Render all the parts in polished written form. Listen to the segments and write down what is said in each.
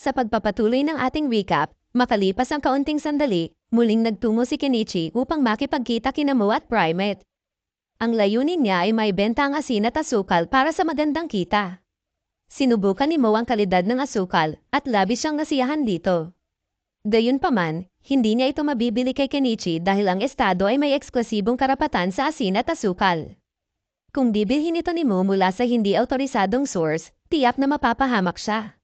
Sa pagpapatuloy ng ating recap, makalipas ang kaunting sandali, muling nagtungo si Kenichi upang makipagkita kina Mo at Primate. Ang layunin niya ay may benta ang asin at asukal para sa magandang kita. Sinubukan ni Mo ang kalidad ng asukal at labis siyang nasiyahan dito. Gayunpaman, hindi niya ito mabibili kay Kenichi dahil ang estado ay may eksklusibong karapatan sa asin at asukal. Kung bibilhin ito ni Mo mula sa hindi autorisadong source, tiyak na mapapahamak siya.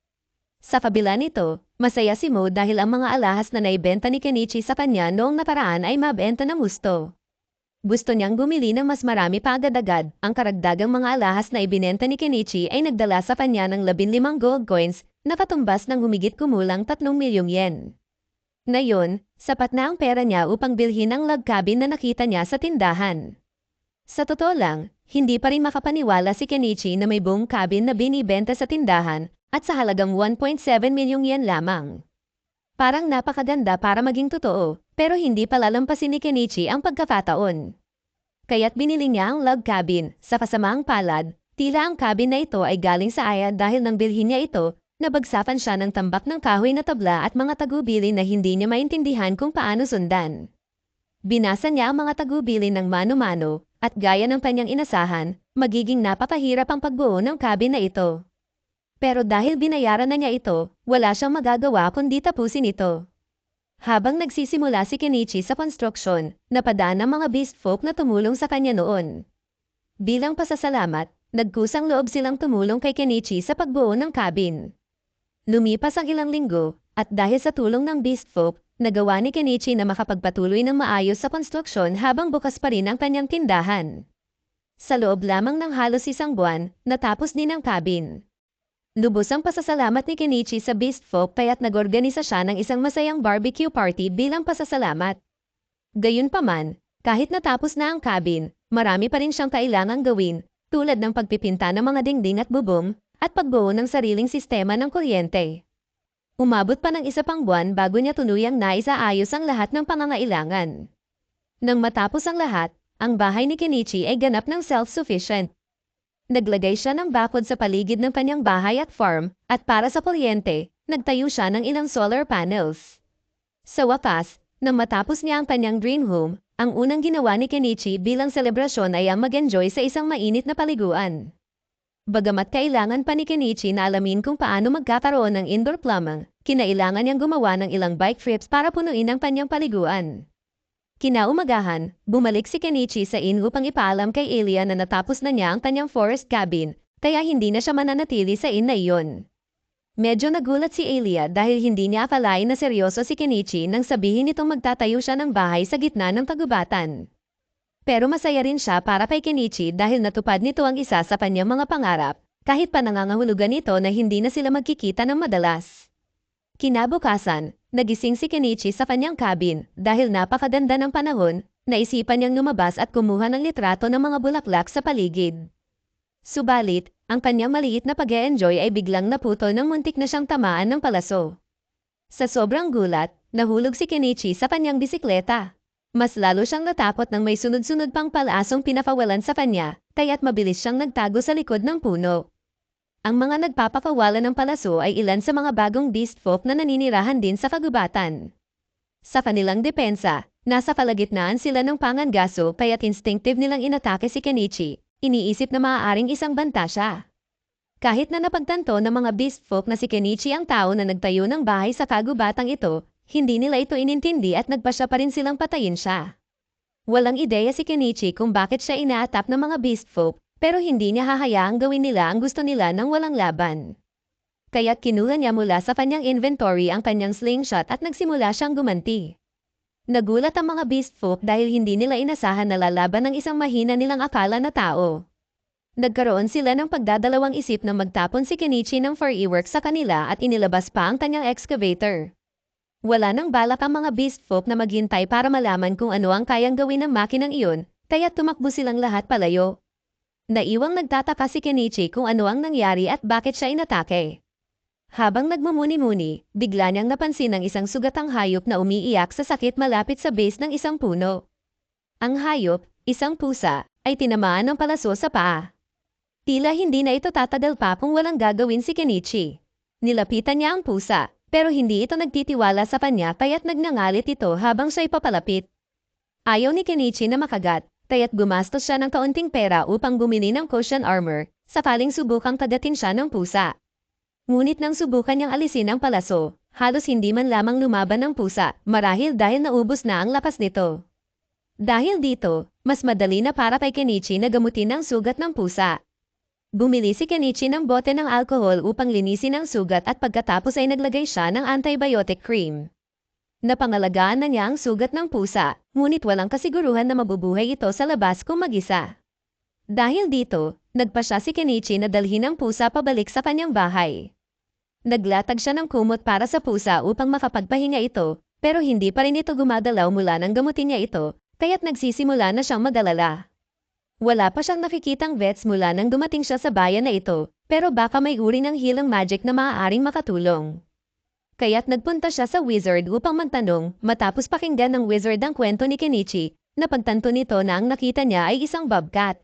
Sa kabila nito, masaya si Mo dahil ang mga alahas na naibenta ni Kenichi sa kanya noong nakaraan ay mabenta ng gusto. Gusto niyang bumili ng mas marami pa agad-agad. Ang karagdagang mga alahas na ibinenta ni Kenichi ay nagdala sa kanya ng 15 gold coins na katumbas ng humigit kumulang 3 milyong yen. Ngayon, sapat na ang pera niya upang bilhin ang log cabin na nakita niya sa tindahan. Sa totoo lang, hindi pa rin makapaniwala si Kenichi na may buong cabin na binibenta sa tindahan at sa halagang 1.7 milyong yen lamang. Parang napakaganda para maging totoo, pero hindi pa lalampasin ni Kenichi ang pagkakataon. Kaya't binili niya ang log cabin. Sa kasamaang palad, tila ang cabin na ito ay galing sa Aya dahil nang bilhin niya ito, nabagsakan siya ng tambak ng kahoy na tabla at mga tagubili na hindi niya maintindihan kung paano sundan. Binasa niya ang mga tagubili ng mano-mano, at gaya ng kanyang inasahan, magiging napakahirap ang pagbuo ng cabin na ito. Pero dahil binayaran na niya ito, wala siyang magagawa kundi tapusin ito. Habang nagsisimula si Kenichi sa construction, napadaan ang mga beast folk na tumulong sa kanya noon. Bilang pasasalamat, nagkusang loob silang tumulong kay Kenichi sa pagbuo ng cabin. Lumipas ang ilang linggo, at dahil sa tulong ng beast folk, nagawa ni Kenichi na makapagpatuloy ng maayos sa konstruksyon habang bukas pa rin ang kanyang tindahan. Sa loob lamang ng halos isang buwan, natapos din ang cabin. Lubos ang pasasalamat ni Kenichi sa beast folk kaya't nag-organisa siya ng isang masayang barbecue party bilang pasasalamat. Gayunpaman, kahit natapos na ang cabin, marami pa rin siyang kailangang gawin, tulad ng pagpipinta ng mga dingding at bubong, at pagbuo ng sariling sistema ng kuryente. Umabot pa ng isa pang buwan bago niya tunuyang naisaayos ang lahat ng pangangailangan. Nang matapos ang lahat, ang bahay ni Kenichi ay ganap ng self-sufficient. Naglagay siya ng bakod sa paligid ng kanyang bahay at farm, at para sa kuryente, nagtayo siya ng ilang solar panels. Sa wakas, nang matapos niya ang kanyang dream home, ang unang ginawa ni Kenichi bilang selebrasyon ay ang mag-enjoy sa isang mainit na paliguan. Bagamat kailangan pa ni Kenichi na alamin kung paano magkakaroon ng indoor plumbing, kinailangan niyang gumawa ng ilang bike trips para punuin ang kanyang paliguan. Kinaumagahan, bumalik si Kenichi sa inn upang ipaalam kay Elia na natapos na niya ang kanyang forest cabin, kaya hindi na siya mananatili sa inn na iyon. Medyo nagulat si Elia dahil hindi niya akalain na seryoso si Kenichi nang sabihin nitong magtatayo siya ng bahay sa gitna ng kagubatan. Pero masaya rin siya para kay Kenichi dahil natupad nito ang isa sa kanyang mga pangarap, kahit pa nangangahulugan nito na hindi na sila magkikita ng madalas. Kinabukasan, nagising si Kenichi sa kanyang cabin dahil napakaganda ng panahon, naisipan niyang lumabas at kumuha ng litrato ng mga bulaklak sa paligid. Subalit, ang kanyang maliit na pag-e-enjoy ay biglang naputol ng muntik na siyang tamaan ng palaso. Sa sobrang gulat, nahulog si Kenichi sa kanyang bisikleta. Mas lalo siyang natakot nang may sunod-sunod pang palasong pinakawalan sa kanya, kaya't mabilis siyang nagtago sa likod ng puno. Ang mga nagpapakawala ng palaso ay ilan sa mga bagong beast folk na naninirahan din sa kagubatan. Sa kanilang depensa, nasa kalagitnaan sila ng pangangaso kaya't instinctive nilang inatake si Kenichi, iniisip na maaaring isang banta siya. Kahit na napagtanto ng mga beast folk na si Kenichi ang tao na nagtayo ng bahay sa kagubatang ito, hindi nila ito inintindi at nagpasya pa rin silang patayin siya. Walang ideya si Kenichi kung bakit siya inaatap ng mga beast folk, pero hindi niya hahayaang gawin nila ang gusto nila nang walang laban. Kaya kinuha niya mula sa kanyang inventory ang kanyang slingshot at nagsimula siyang gumanti. Nagulat ang mga beast folk dahil hindi nila inasahan na lalaban ng isang mahina nilang akala na tao. Nagkaroon sila ng pagdadalawang isip na magtapon si Kenichi ng fireworks sa kanila at inilabas pa ang kanyang excavator. Wala nang balak ang mga beast folk na maghintay para malaman kung ano ang kayang gawin ng makinang iyon, kaya tumakbo silang lahat palayo. Naiwang nagtataka si Kenichi kung ano ang nangyari at bakit siya inatake. Habang nagmumuni-muni, bigla niyang napansin ang isang sugatang hayop na umiiyak sa sakit malapit sa base ng isang puno. Ang hayop, isang pusa, ay tinamaan ng palaso sa paa. Tila hindi na ito tatagal pa kung walang gagawin si Kenichi. Nilapitan niya ang pusa, pero hindi ito nagtitiwala sa kanya kaya't nagnangalit ito habang siya'y papalapit. Ayaw ni Kenichi na makagat, kaya't gumastos siya ng kaunting pera upang bumili ng cushion armor, sakaling subukang kagatin siya ng pusa. Ngunit nang subukan niyang alisin ang palaso, halos hindi man lamang lumaban ng pusa, marahil dahil naubos na ang lakas nito. Dahil dito, mas madali na para kay Kenichi na gamutin ang sugat ng pusa. Bumili si Kenichi ng bote ng alcohol upang linisin ang sugat at pagkatapos ay naglagay siya ng antibiotic cream. Napangalagaan na niya ang sugat ng pusa, ngunit walang kasiguruhan na mabubuhay ito sa labas kung mag-isa. Dahil dito, nagpa siya si Kenichi na dalhin ang pusa pabalik sa kanyang bahay. Naglatag siya ng kumot para sa pusa upang makapagpahinga ito, pero hindi pa rin ito gumagalaw mula nang gamutin niya ito, kaya't nagsisimula na siyang mag-alala. Wala pa siyang nakikitang vets mula nang dumating siya sa bayan na ito, pero baka may uri ng healing magic na maaaring makatulong. Kaya't nagpunta siya sa wizard upang magtanong, matapos pakinggan ng wizard ang kwento ni Kenichi, napagtanto nito na ang nakita niya ay isang bobcat.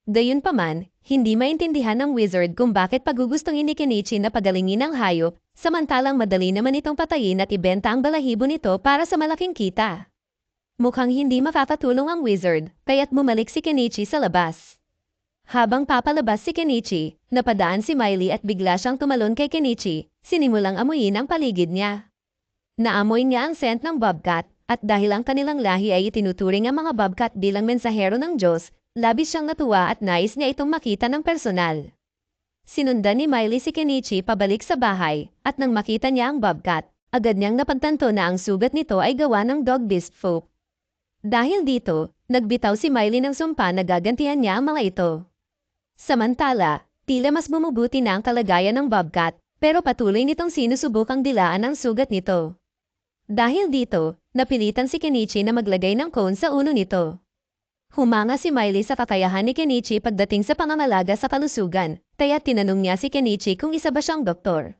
Gayunpaman, hindi maintindihan ng wizard kung bakit pagugustongin ni Kenichi na pagalingin ang hayop, samantalang madali naman itong patayin at ibenta ang balahibo nito para sa malaking kita. Mukhang hindi makakatulong ang wizard, kaya't bumalik si Kenichi sa labas. Habang papalabas si Kenichi, napadaan si Miley at bigla siyang tumalon kay Kenichi, sinimulang amuyin ang paligid niya. Naamoy niya ang scent ng bobcat, at dahil ang kanilang lahi ay itinuturing ang mga bobcat bilang mensahero ng Diyos, labis siyang natuwa at nais niya itong makita ng personal. Sinundan ni Miley si Kenichi pabalik sa bahay, at nang makita niya ang bobcat, agad niyang napagtanto na ang sugat nito ay gawa ng dog beast folk. Dahil dito, nagbitaw si Miley ng sumpa na gagantihan niya ang mga ito. Samantala, tila mas bumubuti na ang kalagayan ng bobcat, pero patuloy nitong sinusubukang dilaan ang sugat nito. Dahil dito, napilitan si Kenichi na maglagay ng cone sa ulo nito. Humanga si Miley sa kakayahan ni Kenichi pagdating sa pangangalaga sa kalusugan, kaya tinanong niya si Kenichi kung isa ba siyang doktor.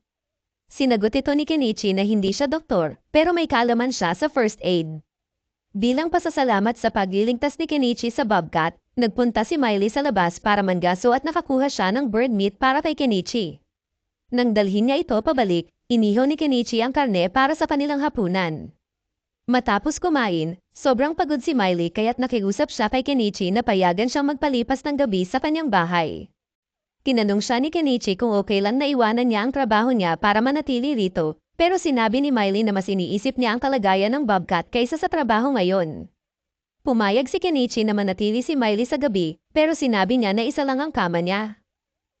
Sinagot ito ni Kenichi na hindi siya doktor, pero may kaalaman siya sa first aid. Bilang pasasalamat sa pagliligtas ni Kenichi sa bobcat, nagpunta si Miley sa labas para manggaso at nakakuha siya ng bird meat para kay Kenichi. Nang dalhin niya ito pabalik, inihaw ni Kenichi ang karne para sa kanilang hapunan. Matapos kumain, sobrang pagod si Miley kaya't nakiusap siya kay Kenichi na payagan siyang magpalipas ng gabi sa kanyang bahay. Tinanong siya ni Kenichi kung okay lang na iwanan niya ang trabaho niya para manatili rito, pero sinabi ni Miley na mas iniisip niya ang kalagayan ng bobcat kaysa sa trabaho ngayon. Pumayag si Kenichi na manatili si Miley sa gabi, pero sinabi niya na isa lang ang kama niya.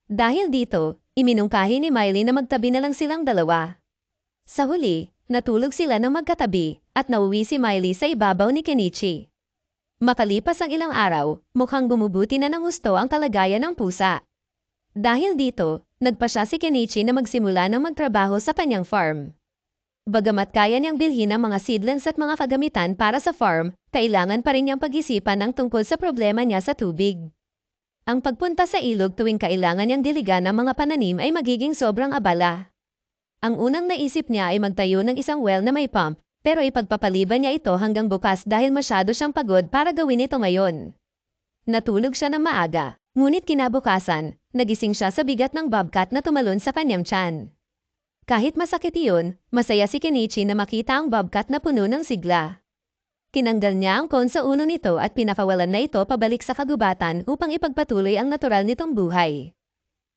Dahil dito, iminungkahi ni Miley na magtabi na lang silang dalawa. Sa huli, natulog sila ng magkatabi, at nauwi si Miley sa ibabaw ni Kenichi. Makalipas ang ilang araw, mukhang bumubuti na ng husto ang kalagayan ng pusa. Dahil dito, nagpa siya si Kenichi na magsimula ng magtrabaho sa kanyang farm. Bagamat kaya niyang bilhin ang mga seedlings at mga kagamitan para sa farm, kailangan pa rin niyang pag-isipan ang tungkol sa problema niya sa tubig. Ang pagpunta sa ilog tuwing kailangan niyang diligan ang mga pananim ay magiging sobrang abala. Ang unang naisip niya ay magtayo ng isang well na may pump, pero ipagpapaliban niya ito hanggang bukas dahil masyado siyang pagod para gawin ito ngayon. Natulog siya ng maaga, ngunit kinabukasan, nagising siya sa bigat ng bobcat na tumalon sa kanyang tiyan. Kahit masakit iyon, masaya si Kenichi na makita ang bobcat na puno ng sigla. Tinanggal niya ang cone sa ulo nito at pinakawalan na ito pabalik sa kagubatan upang ipagpatuloy ang natural nitong buhay.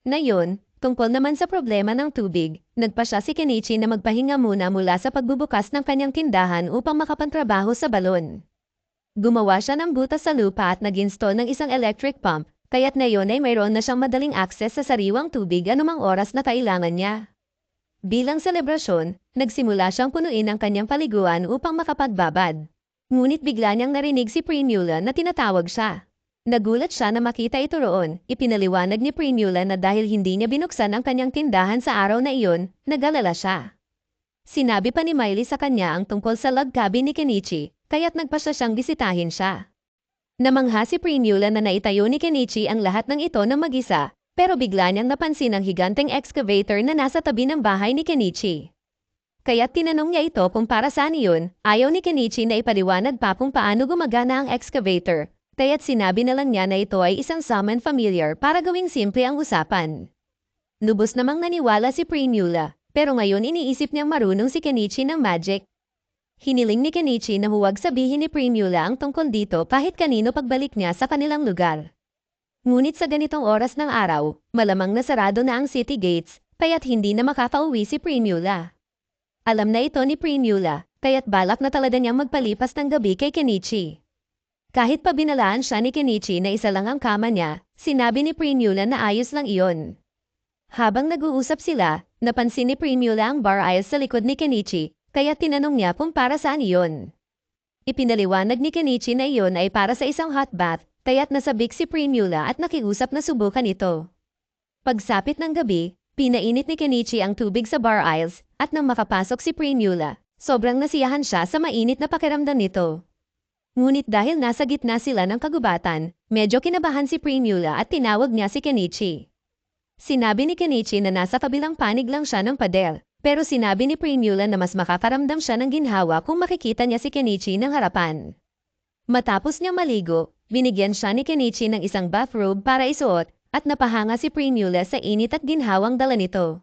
Ngayon, tungkol naman sa problema ng tubig, nagpa siya si Kenichi na magpahinga mula sa pagbubukas ng kanyang tindahan upang makapantrabaho sa balon. Gumawa siya ng butas sa lupa at nag-install ng isang electric pump, kaya't ngayon ay mayroon na siyang madaling access sa sariwang tubig anumang oras na kailangan niya. Bilang selebrasyon, nagsimula siyang punuin ang kanyang paliguan upang makapagbabad. Ngunit bigla niyang narinig si Primula na tinatawag siya. Nagulat siya na makita ito roon. Ipinaliwanag ni Primula na dahil hindi niya binuksan ang kanyang tindahan sa araw na iyon, nag-alala siya. Sinabi pa ni Miley sa kanya ang tungkol sa log cabin ni Kenichi, kaya't nagpasya siyang bisitahin siya. Namangha si Primula na naitayo ni Kenichi ang lahat ng ito ng mag-isa, pero bigla niyang napansin ang higanteng excavator na nasa tabi ng bahay ni Kenichi. Kaya't tinanong niya ito kung para saan iyon, ayaw ni Kenichi na ipaliwanag pa kung paano gumagana ang excavator, kaya't sinabi na lang niya na ito ay isang summon familiar para gawing simple ang usapan. Lubos namang naniwala si Primula, pero ngayon iniisip niyang marunong si Kenichi ng magic. Hiniling ni Kenichi na huwag sabihin ni Primula ang tungkol dito kahit kanino pagbalik niya sa kanilang lugar. Ngunit sa ganitong oras ng araw, malamang nasarado na ang city gates, kaya't hindi na makakauwi si Primula. Alam na ito ni Primula, kaya't balak na talaga niyang magpalipas ng gabi kay Kenichi. Kahit pa binalaan siya ni Kenichi na isa lang ang kama niya, sinabi ni Primula na ayos lang iyon. Habang nag-uusap sila, napansin ni Primula ang bar aisle sa likod ni Kenichi, kaya tinanong niya kung para saan iyon. Ipinaliwanag ni Kenichi na iyon ay para sa isang hot bath, kaya't nasabik si Primula at nakiusap na subukan ito. Pagsapit ng gabi, pinainit ni Kenichi ang tubig sa bar aisles, at nang makapasok si Primula, sobrang nasiyahan siya sa mainit na pakiramdam nito. Ngunit dahil nasa gitna sila ng kagubatan, medyo kinabahan si Primula at tinawag niya si Kenichi. Sinabi ni Kenichi na nasa kabilang panig lang siya ng padel, pero sinabi ni Primula na mas makakaramdam siya ng ginhawa kung makikita niya si Kenichi ng harapan. Matapos niyang maligo, binigyan siya ni Kenichi ng isang bathrobe para isuot, at napahanga si Primula sa init at ginhawang dala nito.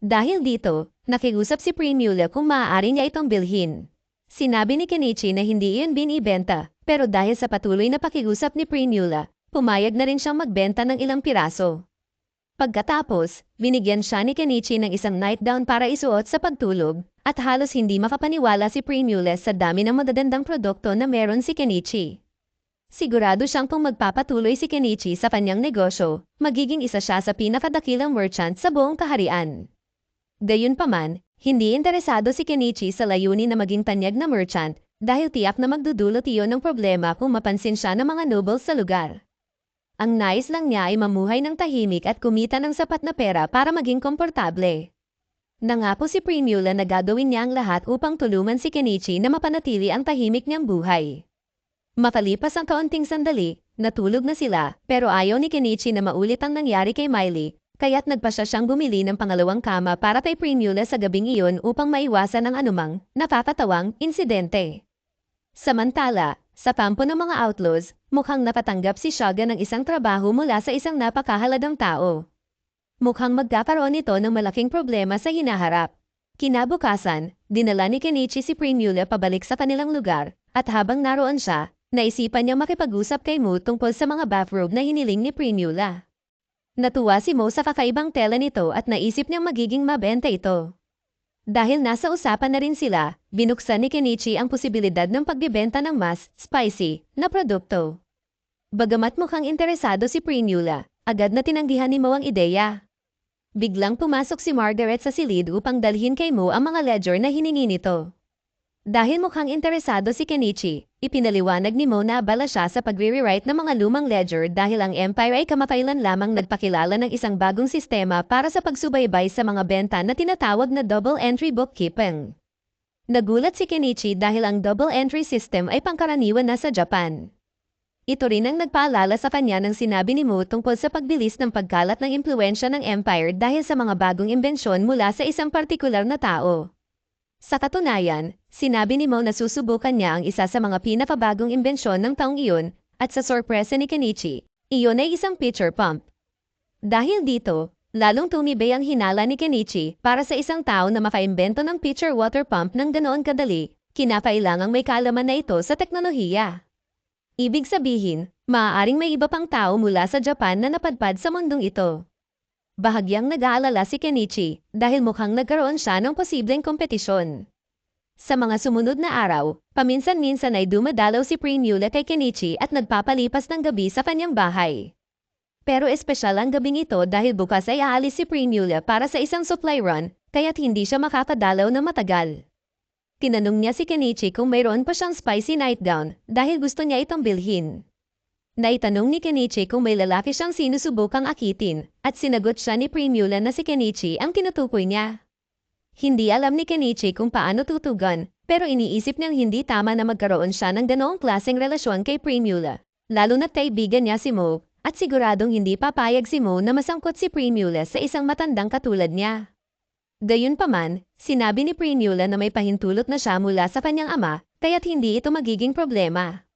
Dahil dito, nakiusap si Primula kung maaari niya itong bilhin. Sinabi ni Kenichi na hindi iyon binibenta, pero dahil sa patuloy na pakiusap ni Primula, pumayag na rin siyang magbenta ng ilang piraso. Pagkatapos, binigyan siya ni Kenichi ng isang nightgown para isuot sa pagtulog, at halos hindi makapaniwala si Primula sa dami ng magagandang produkto na meron si Kenichi. Sigurado siyang kung magpapatuloy si Kenichi sa kanyang negosyo, magiging isa siya sa pinakadakilang merchant sa buong kaharian. Gayunpaman, hindi interesado si Kenichi sa layunin na maging tanyag na merchant dahil tiyak na magdudulot iyon ng problema kung mapansin siya ng mga nobles sa lugar. Ang nais lang niya ay mamuhay ng tahimik at kumita ng sapat na pera para maging komportable. Nangako si Primula na gagawin niya ang lahat upang tulungan si Kenichi na mapanatili ang tahimik niyang buhay. Makalipas ang kaunting sandali, natulog na sila, pero ayaw ni Kenichi na maulit ang nangyari kay Miley, kaya't nagpasya siyang bumili ng pangalawang kama para kay Primula sa gabing iyon upang maiwasan ang anumang nakakatawang insidente. Samantala, sa kampo ng mga outlaws, mukhang napatanggap si Shaga ng isang trabaho mula sa isang napakahalagang tao. Mukhang magkakaroon ito ng malaking problema sa hinaharap. Kinabukasan, dinala ni Kenichi si Primula pabalik sa kanilang lugar, at habang naroon siya, naisipan niyang makipag-usap kay Mo tungkol sa mga bathrobe na hiniling ni Primula. Natuwa si Mo sa kakaibang tela nito at naisip niyang magiging mabenta ito. Dahil nasa usapan na rin sila, binuksan ni Kenichi ang posibilidad ng pagbibenta ng mas spicy na produkto. Bagamat mukhang interesado si Primula, agad na tinanggihan ni Mo ang ideya. Biglang pumasok si Margaret sa silid upang dalhin kay Mo ang mga ledger na hiningi nito. Dahil mukhang interesado si Kenichi, ipinaliwanag ni Mo na abala siya sa pagre-rewrite ng mga lumang ledger dahil ang Empire ay kamakailan lamang nagpakilala ng isang bagong sistema para sa pagsubaybay sa mga benta na tinatawag na double entry bookkeeping. Nagulat si Kenichi dahil ang double entry system ay pangkaraniwan na sa Japan. Ito rin ang nagpaalala sa kanya ng sinabi ni Mo tungkol sa pagbilis ng pagkalat ng impluwensya ng Empire dahil sa mga bagong imbensyon mula sa isang partikular na tao. Sa katunayan, sinabi ni Mo na susubukan niya ang isa sa mga pinakabagong imbensyon ng taong iyon, at sa sorpresa ni Kenichi, iyon ay isang pitcher pump. Dahil dito, lalong tumibay ang hinala ni Kenichi para sa isang tao na makaimbento ng pitcher water pump ng ganoon kadali, kinakailangang may kaalaman na ito sa teknolohiya. Ibig sabihin, maaaring may iba pang tao mula sa Japan na napadpad sa mundong ito. Bahagyang nag-aalala si Kenichi dahil mukhang nagkaroon siya ng posibleng kompetisyon. Sa mga sumunod na araw, paminsan-minsan ay dumadalaw si Primula kay Kenichi at nagpapalipas ng gabi sa kanyang bahay. Pero espesyal ang gabing ito dahil bukas ay aalis si Primula para sa isang supply run, kaya't hindi siya makakadalaw na matagal. Tinanong niya si Kenichi kung mayroon pa siyang spicy nightgown dahil gusto niya itong bilhin. Naitanong ni Kenichi kung may lalaki siyang sinusubukang akitin, at sinagot siya ni Primula na si Kenichi ang tinutukoy niya. Hindi alam ni Kenichi kung paano tutugan, pero iniisip niyang hindi tama na magkaroon siya ng ganoong klaseng relasyon kay Primula, lalo na't kaibigan niya si Mo, at siguradong hindi papayag si Mo na masangkot si Primula sa isang matandang katulad niya. Gayunpaman, sinabi ni Primula na may pahintulot na siya mula sa kanyang ama, kaya't hindi ito magiging problema.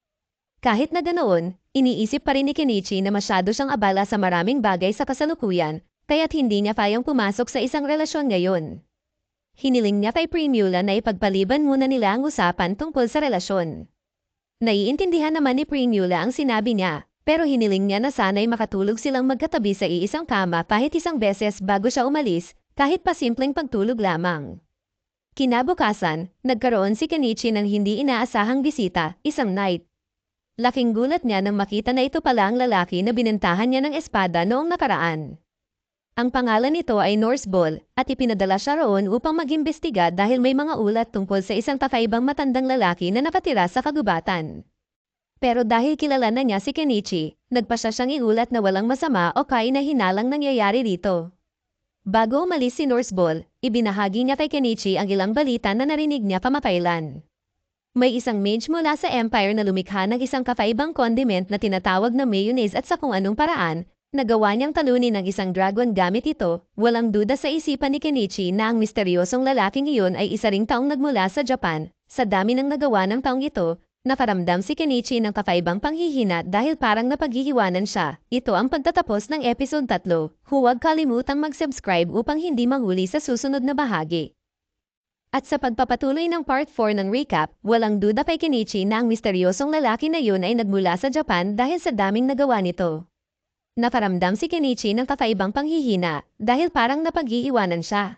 Kahit na ganoon, iniisip pa rin ni Kenichi na masyado siyang abala sa maraming bagay sa kasalukuyan, kaya't hindi niya kayang pumasok sa isang relasyon ngayon. Hiniling niya kay Primula na ipagpaliban muna nila ang usapan tungkol sa relasyon. Naiintindihan naman ni Primula ang sinabi niya, pero hiniling niya na sana'y makatulog silang magkatabi sa iisang kama kahit isang beses bago siya umalis, kahit pa simpleng pagtulog lamang. Kinabukasan, nagkaroon si Kenichi ng hindi inaasahang bisita, isang knight. Laking gulat niya nang makita na ito pala ang lalaki na binentahan niya ng espada noong nakaraan. Ang pangalan nito ay Norse Bull at ipinadala siya roon upang mag-imbestiga dahil may mga ulat tungkol sa isang kakaibang matandang lalaki na nakatira sa kagubatan. Pero dahil kilala na niya si Kenichi, nagpasya siyang iulat na walang masama o kahina-hinalang nangyayari dito. Bago umalis si Norse Bull, ibinahagi niya kay Kenichi ang ilang balita na narinig niya kamakailan. May isang mage mula sa Empire na lumikha ng isang kakaibang condiment na tinatawag na mayonnaise at sa kung anong paraan, nagawa niyang talunin ng isang dragon gamit ito. Walang duda sa isipan ni Kenichi na ang misteryosong lalaking iyon ay isa ring taong nagmula sa Japan. Sa dami ng nagawa ng taong ito, nakaramdam si Kenichi ng kakaibang panghihina dahil parang napaghihiwanan siya. Ito ang pagtatapos ng episode 3. Huwag kalimutang mag-subscribe upang hindi mahuli sa susunod na bahagi. At sa pagpapatuloy ng part 4 ng recap, walang duda kay Kenichi na ang misteryosong lalaki na yun ay nagmula sa Japan dahil sa daming nagawa nito. Nakaramdam si Kenichi ng kakaibang panghihina dahil parang napaghihiwanan siya.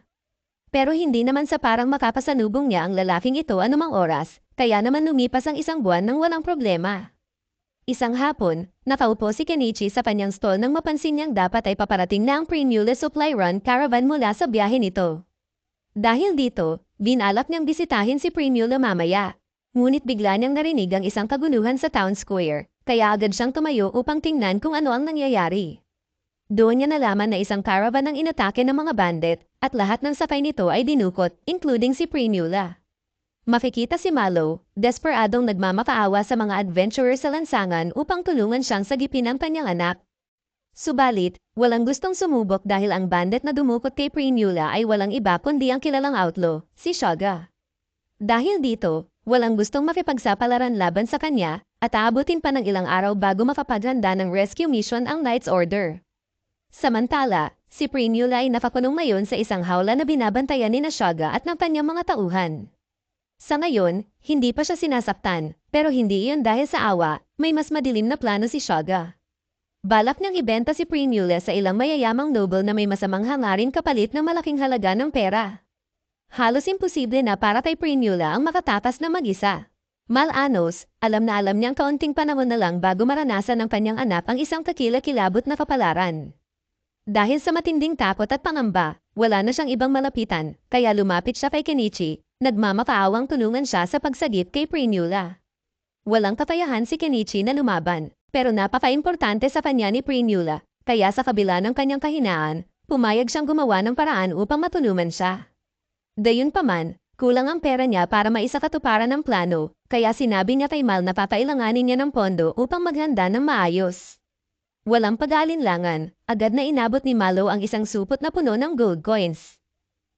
Pero hindi naman sa parang makapasanubong niya ang lalaking ito anumang oras, kaya naman lumipas ang isang buwan nang walang problema. Isang hapon, nakaupo si Kenichi sa kanyang stall nang mapansin niyang dapat ay paparating na ang Primula Supply Run caravan mula sa biyahe nito. Dahil dito, binalak niyang bisitahin si Primula mamaya. Ngunit bigla niyang narinig ang isang kaguluhan sa town square, kaya agad siyang tumayo upang tingnan kung ano ang nangyayari. Doon niya nalaman na isang caravan ang inatake ng mga bandit, at lahat ng sakay nito ay dinukot, including si Primula. Makikita si Malo, desperadong nagmamakaawa sa mga adventurer sa lansangan upang tulungan siyang sagipin ang kanyang anak. Subalit, walang gustong sumubok dahil ang bandit na dumukot kay Primula ay walang iba kundi ang kilalang outlaw, si Shaga. Dahil dito, walang gustong makipagsapalaran laban sa kanya, at aabutin pa ng ilang araw bago makapaghanda ng rescue mission ang Knight's Order. Samantala, si Primula ay nakakulong ngayon sa isang hawla na binabantayan ni Shaga at ng kanyang mga tauhan. Sa ngayon, hindi pa siya sinasaktan, pero hindi iyon dahil sa awa, may mas madilim na plano si Shaga. Balak niyang ibenta si Primula sa ilang mayayamang noble na may masamang hangarin kapalit ng malaking halaga ng pera. Halos imposible na para kay Primula ang makatakas na mag-isa. Malanos, alam na alam niyang kaunting panahon na lang bago maranasan ng kanyang anak ang isang kakilakilabot na kapalaran. Dahil sa matinding takot at pangamba, wala na siyang ibang malapitan, kaya lumapit siya kay Kenichi, nagmamakaawang tulungan siya sa pagsagip kay Primula. Walang kakayahan si Kenichi na lumaban, pero napaka-importante sa kanya ni Primula, kaya sa kabila ng kanyang kahinaan, pumayag siyang gumawa ng paraan upang matulungan siya. Gayunpaman, kulang ang pera niya para maisakatuparan ng plano, kaya sinabi niya kay Mal na papailanganin niya ng pondo upang maghanda ng maayos. Walang pag-aalinlangan, agad na inabot ni Malo ang isang supot na puno ng gold coins.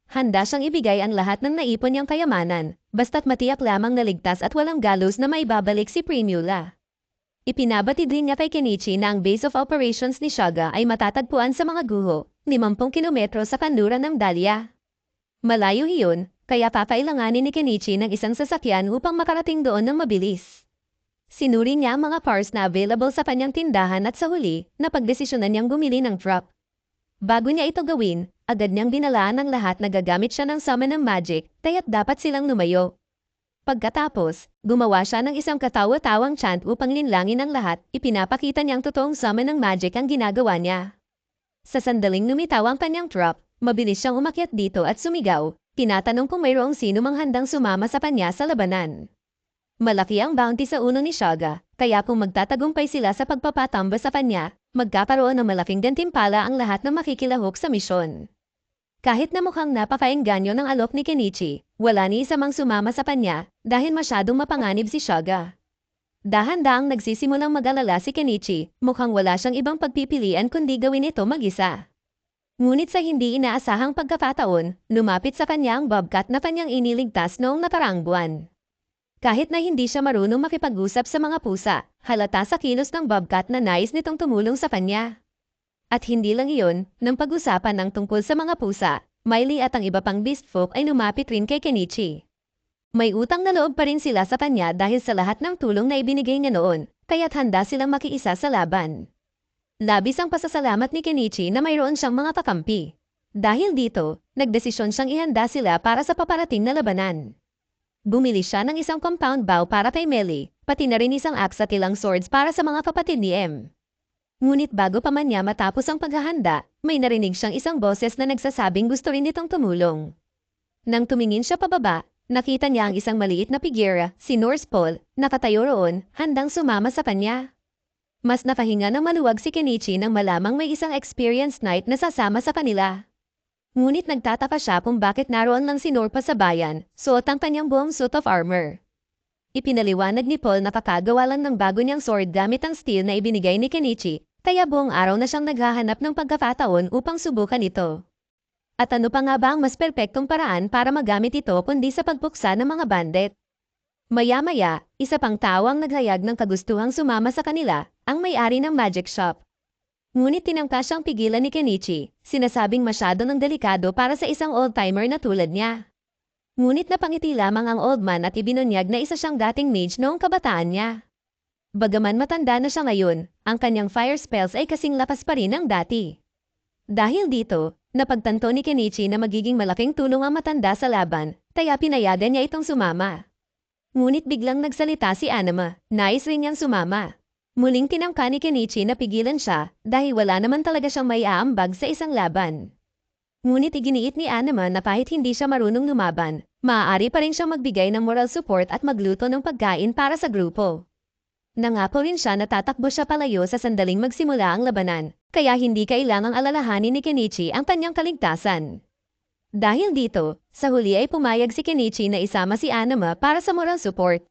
Handa siyang ibigay ang lahat ng naipon niyang kayamanan, basta't matiyak lamang na ligtas at walang galos na maibabalik si Primula. Ipinabatid din niya kay Kenichi na ang base of operations ni Shaga ay matatagpuan sa mga guho, 50 kilometro sa kanluran ng Dahlia. Malayo iyon, kaya papailanganin ni Kenichi ng isang sasakyan upang makarating doon ng mabilis. Sinuri niya ang mga cars na available sa kanyang tindahan at sa huli, napagdesisyonan niyang bumili ng truck. Bago niya ito gawin, agad niyang binalaan ng lahat na gagamit siya ng summon ng magic, kaya't dapat silang lumayo. Pagkatapos, gumawa siya ng isang katawa-tawang chant upang linlangin ang lahat, ipinapakita niyang totoong summon ng magic ang ginagawa niya. Sa sandaling lumitaw ang kanyang truck, mabilis siyang umakyat dito at sumigaw, tinatanong kung mayroong sino mang handang sumama sa kanya sa labanan. Malaki ang bounty sa uno ni Shaga, kaya kung magtatagumpay sila sa pagpapatamba sa kanya, magkakaroon ng malaking gantimpala ang lahat ng makikilahok sa misyon. Kahit na mukhang napakaengganyo ng alok ni Kenichi, wala ni isa mang sumama sa kanya dahil masyadong mapanganib si Shaga. Dahan-dahang nagsisimulang mag-alala si Kenichi, mukhang wala siyang ibang pagpipilian kundi gawin ito mag-isa. Ngunit sa hindi inaasahang pagkakataon, lumapit sa kanya ang bobcat na kanyang iniligtas noong nakaraang buwan. Kahit na hindi siya marunong makipag-usap sa mga pusa, halata sa kilos ng bobcat na nais nitong tumulong sa kanya. At hindi lang iyon, nang pag-usapan ng tungkol sa mga pusa, Miley at ang iba pang beast folk ay lumapit rin kay Kenichi. May utang na loob pa rin sila sa kanya dahil sa lahat ng tulong na ibinigay niya noon, kaya't handa silang makiisa sa laban. Labis ang pasasalamat ni Kenichi na mayroon siyang mga kakampi. Dahil dito, nagdesisyon siyang ihanda sila para sa paparating na labanan. Bumili siya ng isang compound bow para kay Melly, pati na rin isang axe at ilang swords para sa mga kapatid ni M. Ngunit bago pa man niya matapos ang paghahanda, may narinig siyang isang boses na nagsasabing gusto rin nitong tumulong. Nang tumingin siya pababa, nakita niya ang isang maliit na figura, si Norse Paul, nakatayo roon, handang sumama sa kanya. Mas napahinga ng maluwag si Kenichi nang malamang may isang experienced knight na sasama sa kanila. Ngunit nagtataka siya kung bakit naroon lang si Norpa sa bayan, suot ang kanyang buong suit of armor. Ipinaliwanag ni Paul na kakagawa lang ng bago niyang sword gamit ang steel na ibinigay ni Kenichi, kaya buong araw na siyang naghahanap ng pagkakataon upang subukan ito. At ano pa nga ba ang mas perpektong paraan para magamit ito kundi sa pagpuksa ng mga bandit? Maya-maya, isa pang tao ang naghayag ng kagustuhang sumama sa kanila, ang may-ari ng magic shop. Ngunit tinangka siyang pigilan ni Kenichi, sinasabing masyado ng delikado para sa isang old-timer na tulad niya. Ngunit napangiti lamang ang old man at ibinunyag na isa siyang dating mage noong kabataan niya. Bagaman matanda na siya ngayon, ang kanyang fire spells ay kasing lakas pa rin ng dati. Dahil dito, napagtanto ni Kenichi na magiging malaking tulong ang matanda sa laban, kaya pinayagan niya itong sumama. Ngunit biglang nagsalita si Anima, nais rin niyang sumama. Muling tinangka ni Kenichi na pigilan siya dahil wala naman talaga siyang may aambag sa isang laban. Ngunit iginiit ni Anima na kahit hindi siya marunong lumaban, maaari pa rin siyang magbigay ng moral support at magluto ng pagkain para sa grupo. Nangako rin siya na tatakbo siya palayo sa sandaling magsimula ang labanan, kaya hindi kailangang alalahanin ni Kenichi ang kanyang kaligtasan. Dahil dito, sa huli ay pumayag si Kenichi na isama si Anima para sa moral support.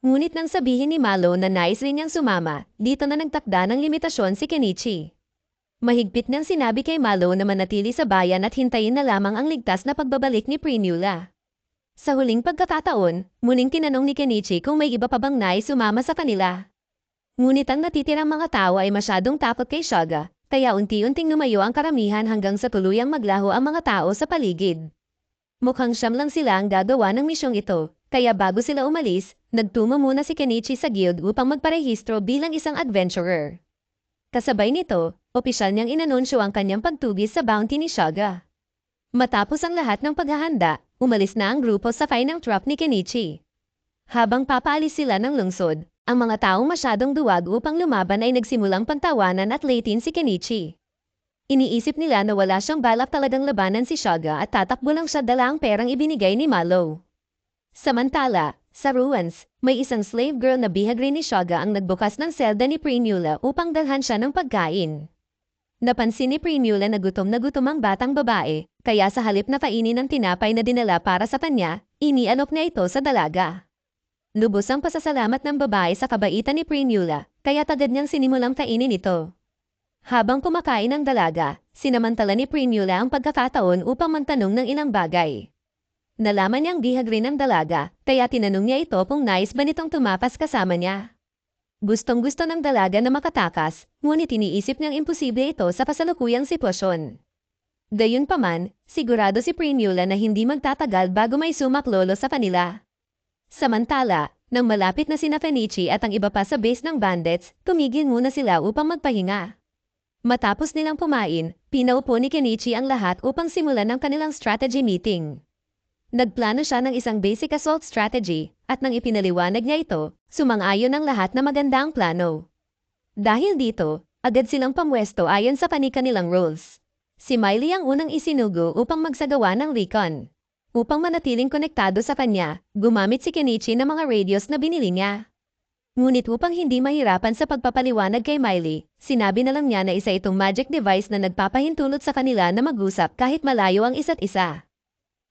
Ngunit nang sabihin ni Malo na nais rin niyang sumama, dito na nagtakda ng limitasyon si Kenichi. Mahigpit niyang sinabi kay Malo na manatili sa bayan at hintayin na lamang ang ligtas na pagbabalik ni Prinula. Sa huling pagkakataon, muling tinanong ni Kenichi kung may iba pa bang nais sumama sa kanila. Ngunit ang natitirang mga tao ay masyadong takot kay Shaga, kaya unti-unting lumayo ang karamihan hanggang sa tuluyang maglaho ang mga tao sa paligid. Mukhang siyam lang sila ang gagawa ng misyong ito, kaya bago sila umalis, nagtungo muna si Kenichi sa guild upang magparehistro bilang isang adventurer. Kasabay nito, opisyal niyang inanunsyo ang kanyang pagtugis sa bounty ni Shaga. Matapos ang lahat ng paghahanda, umalis na ang grupo sa ng trap ni Kenichi. Habang papaalis sila ng lungsod, ang mga taong masyadong duwag upang lumaban ay nagsimulang pagtawanan at latin si Kenichi. Iniisip nila na wala siyang balak talagang labanan si Shaga at tatakbo lang siya dala ang perang ibinigay ni Malo. Samantala, sa ruins, may isang slave girl na bihag rin ni Shaga ang nagbukas ng selda ni Prinula upang dalhan siya ng pagkain. Napansin ni Prinula na gutom ang batang babae, kaya sa halip na kainin ang tinapay na dinala para sa kanya, inialok niya ito sa dalaga. Lubos ang pasasalamat ng babae sa kabaitan ni Prinula, kaya agad niyang sinimulang kainin ito. Habang kumakain ang dalaga, sinamantala ni Prinula ang pagkakataon upang magtanong ng ilang bagay. Nalaman niyang bihag rin ang dalaga, kaya tinanong niya ito kung nais ba nitong tumapas kasama niya. Gustong-gusto ng dalaga na makatakas, ngunit iniisip niyang imposible ito sa kasalukuyang sitwasyon. Gayunpaman, sigurado si Prinula na hindi magtatagal bago may sumaklolo sa kanila. Samantala, nang malapit na sina Kenichi at ang iba pa sa base ng bandits, tumigil muna sila upang magpahinga. Matapos nilang pumain, pinaupo ni Kenichi ang lahat upang simulan ang kanilang strategy meeting. Nagplano siya ng isang basic assault strategy, at nang ipinaliwanag niya ito, sumang-ayon ang lahat na maganda ang plano. Dahil dito, agad silang pamwesto ayon sa kani-kanilang rules. Si Miley ang unang isinugo upang magsagawa ng recon. Upang manatiling konektado sa kanya, gumamit si Kenichi ng mga radios na binili niya. Ngunit upang hindi mahirapan sa pagpapaliwanag kay Miley, sinabi na lang niya na isa itong magic device na nagpapahintulot sa kanila na mag-usap kahit malayo ang isa't isa.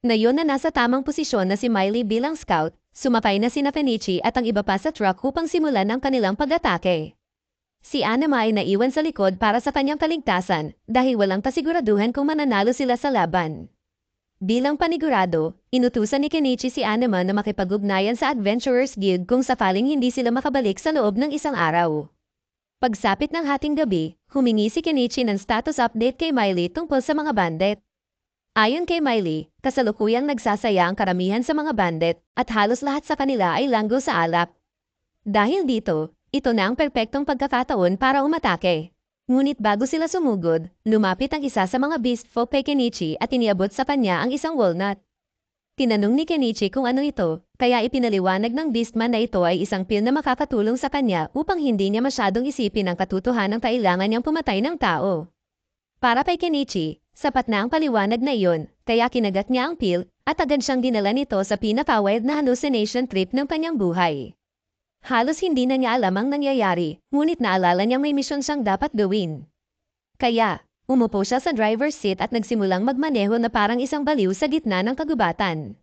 Ngayon na nasa tamang posisyon na si Miley bilang scout, sumakay na sina Kenichi at ang iba pa sa truck upang simulan ang kanilang pag-atake. Si Anima ay naiwan sa likod para sa kanyang kaligtasan dahil walang kasiguraduhan kung mananalo sila sa laban. Bilang panigurado, inutusan ni Kenichi si Anima na makipag-ugnayan sa Adventurers Guild kung sakaling hindi sila makabalik sa loob ng isang araw. Pagsapit ng hating gabi, humingi si Kenichi ng status update kay Miley tungkol sa mga bandit. Ayon kay Miley, kasalukuyang nagsasaya ang karamihan sa mga bandit at halos lahat sa kanila ay langgo sa alap. Dahil dito, ito na ang perpektong pagkakataon para umatake. Ngunit bago sila sumugod, lumapit ang isa sa mga beast folk kay Kenichi at iniabot sa kanya ang isang walnut. Tinanong ni Kenichi kung ano ito, kaya ipinaliwanag ng beastman na ito ay isang pil na makakatulong sa kanya upang hindi niya masyadong isipin ang katotohanang kailangan niyang pumatay ng tao. Para kay Kenichi, sapat na ang paliwanag na iyon, kaya kinagat niya ang pil at agad siyang dinala nito sa pinaka-wild na hallucination trip ng kanyang buhay. Halos hindi na niya alam ang nangyayari, ngunit naalala niyang may misyon siyang dapat gawin. Kaya, umupo siya sa driver's seat at nagsimulang magmaneho na parang isang baliw sa gitna ng kagubatan.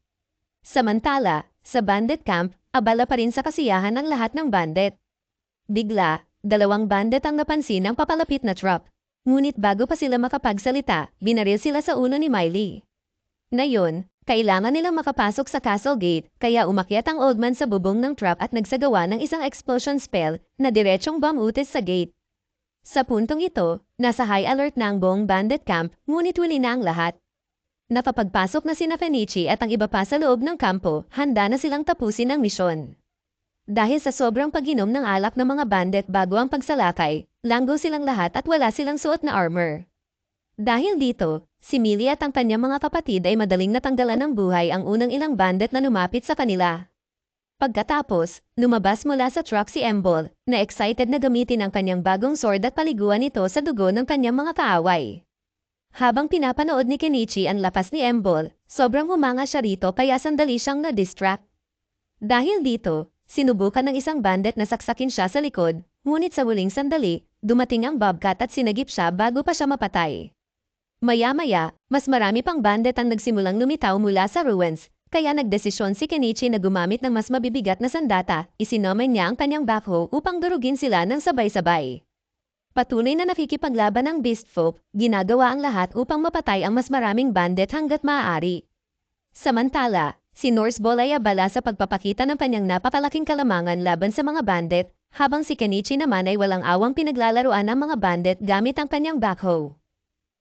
Samantala, sa bandit camp, abala pa rin sa kasiyahan ng lahat ng bandit. Bigla, 2 bandit ang napansin ng papalapit na truck. Ngunit bago pa sila makapagsalita, binaril sila sa ulo ni Miley. Ngayon, kailangan nilang makapasok sa castle gate, kaya umakyat ang old man sa bubong ng truck at nagsagawa ng isang explosion spell na diretsong bumutis sa gate. Sa puntong ito, nasa high alert na ang buong bandit camp, ngunit huli na ang lahat. Napapagpasok na sina Kenichi at ang iba pa sa loob ng kampo, handa na silang tapusin ang misyon. Dahil sa sobrang pag-inom ng alak ng mga bandit bago ang pagsalakay, langgo silang lahat at wala silang suot na armor. Dahil dito, si Millie at ang kanyang mga kapatid ay madaling natanggalan ng buhay ang unang ilang bandit na lumapit sa kanila. Pagkatapos, lumabas mula sa truck si Embol, na excited na gamitin ang kanyang bagong sword at paliguan ito sa dugo ng kanyang mga kaaway. Habang pinapanood ni Kenichi ang lapas ni Embol, sobrang humanga siya rito kaya sandali siyang na-distract. Dahil dito, sinubukan ng isang bandit na saksakin siya sa likod, ngunit sa huling sandali, dumating ang bobcat at sinagip siya bago pa siya mapatay. Maya-maya, mas marami pang bandit ang nagsimulang lumitaw mula sa ruins, kaya nagdesisyon si Kenichi na gumamit ng mas mabibigat na sandata, isinomay niya ang kanyang backhoe upang durugin sila ng sabay-sabay. Patuloy na nakikipaglaban ng beast folk, ginagawa ang lahat upang mapatay ang mas maraming bandit hanggat maaari. Samantala, si Norseball ay abala sa pagpapakita ng kanyang napakalaking kalamangan laban sa mga bandit, habang si Kenichi naman ay walang awang pinaglalaruan ng mga bandit gamit ang kanyang backhoe.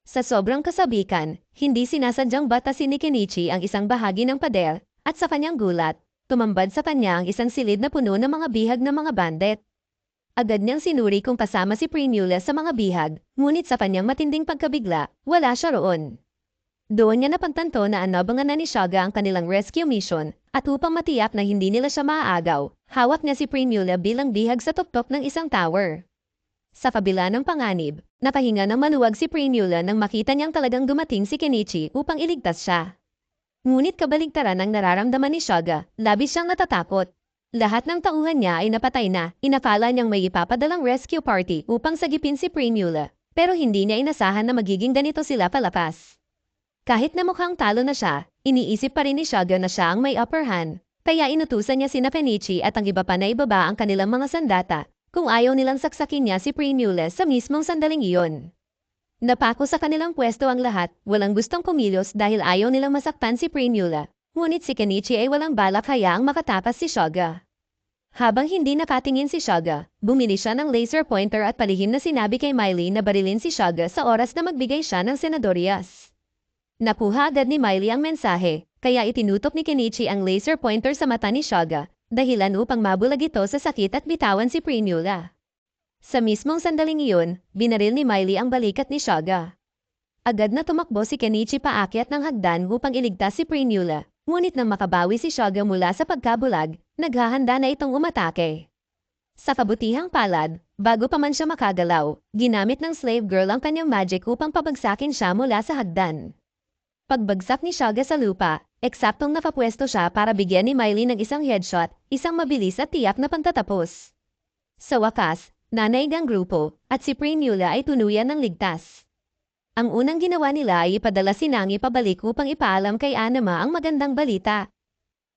Sa sobrang kasabikan, hindi sinasadyang batasin ni Kenichi ang isang bahagi ng pader, at sa kanyang gulat, tumambad sa kanya ang isang silid na puno ng mga bihag ng mga bandit. Agad niyang sinuri kung kasama si Primula sa mga bihag, ngunit sa kanyang matinding pagkabigla, wala siya roon. Doon niya napagtanto na anabangan na ni Shaga ang kanilang rescue mission, at upang matiyak na hindi nila siya maaagaw, hawak niya si Primula bilang bihag sa tuktok ng isang tower. Sa kabila ng panganib, napahinga ng maluwag si Primula nang makita niyang talagang dumating si Kenichi upang iligtas siya. Ngunit kabaligtaran ang nararamdaman ni Shaga, labis siyang natatakot. Lahat ng tauhan niya ay napatay na, inakala niyang may ipapadalang rescue party upang sagipin si Primula, pero hindi niya inasahan na magiging ganito sila palapas. Kahit na mukhang talo na siya, iniisip pa rin ni Shaga na siya ang may upper hand, kaya inutusan niya sina Kenichi at ang iba pa na ibaba ang kanilang mga sandata, kung ayaw nilang saksakin niya si Primula sa mismong sandaling iyon. Napako sa kanilang pwesto ang lahat, walang gustong kumilos dahil ayaw nilang masaktan si Primula, ngunit si Kenichi ay walang balak hayaang makatapas si Shaga. Habang hindi nakatingin si Shaga, bumili siya ng laser pointer at palihim na sinabi kay Miley na barilin si Shaga sa oras na magbigay siya ng senadoryas. Nakuha agad ni Miley ang mensahe, kaya itinutok ni Kenichi ang laser pointer sa mata ni Shaga, dahilan upang mabulag ito sa sakit at bitawan si Primula. Sa mismong sandaling iyon, binaril ni Miley ang balikat ni Shaga. Agad na tumakbo si Kenichi paakyat ng hagdan upang iligtas si Primula, ngunit nang makabawi si Shaga mula sa pagkabulag, naghahanda na itong umatake. Sa kabutihang palad, bago pa man siya makagalaw, ginamit ng slave girl ang kanyang magic upang pabagsakin siya mula sa hagdan. Pagbagsak ni Shaga sa lupa, eksaktong nakapwesto siya para bigyan ni Miley ng isang headshot, isang mabilis at tiyak na pagtatapos. Sa wakas, nanay ng grupo, at si Primula ay tuluyan ng ligtas. Ang unang ginawa nila ay ipadala si Nangi pabalik upang ipaalam kay Anama ang magandang balita.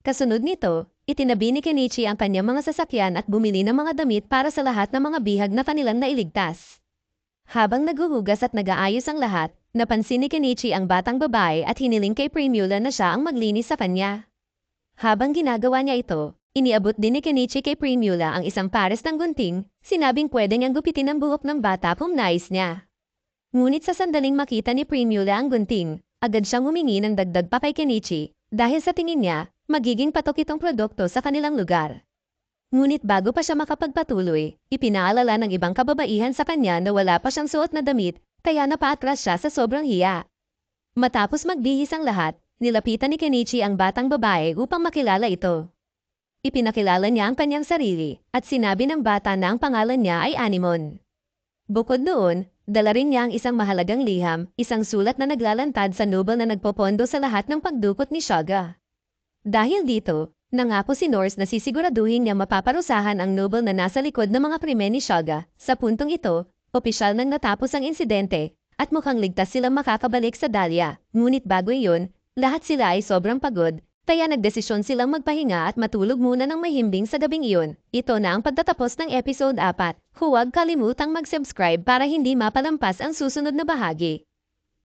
Kasunod nito, itinabi ni Kenichi ang kanyang mga sasakyan at bumili ng mga damit para sa lahat ng mga bihag na kanilang nailigtas. Habang naguhugas at nag-aayos ang lahat, napansin ni Kenichi ang batang babae at hiniling kay Primula na siya ang maglinis sa kanya. Habang ginagawa niya ito, Iniabot din ni Kenichi kay Primula ang isang pares ng gunting, sinabing pwede niyang gupitin ang buhok ng bata kung nais niya. Ngunit sa sandaling makita ni Primula ang gunting, agad siyang humingi ng dagdag pa kay Kenichi dahil sa tingin niya, magiging patok itong produkto sa kanilang lugar. Ngunit bago pa siya makapagpatuloy, ipinaalala ng ibang kababaihan sa kanya na wala pa siyang suot na damit, kaya napaatras siya sa sobrang hiya. Matapos magbihis ang lahat, nilapitan ni Kenichi ang batang babae upang makilala ito. Ipinakilala niya ang kanyang sarili at sinabi ng bata na ang pangalan niya ay Anemone. Bukod doon, dala rin niya ang isang mahalagang liham, isang sulat na naglalantad sa noble na nagpopondo sa lahat ng pagdukot ni Shaga. Dahil dito, nangako si Norse na sisiguraduhin niya mapaparusahan ang noble na nasa likod ng mga krimen ni Shaga. Sa puntong ito, opisyal nang natapos ang insidente at mukhang ligtas silang makakabalik sa Dahlia. Ngunit bago iyon, lahat sila ay sobrang pagod. Kaya nagdesisyon silang magpahinga at matulog muna ng mahimbing sa gabing iyon. Ito na ang pagtatapos ng episode 4. Huwag kalimutang mag-subscribe para hindi mapalampas ang susunod na bahagi.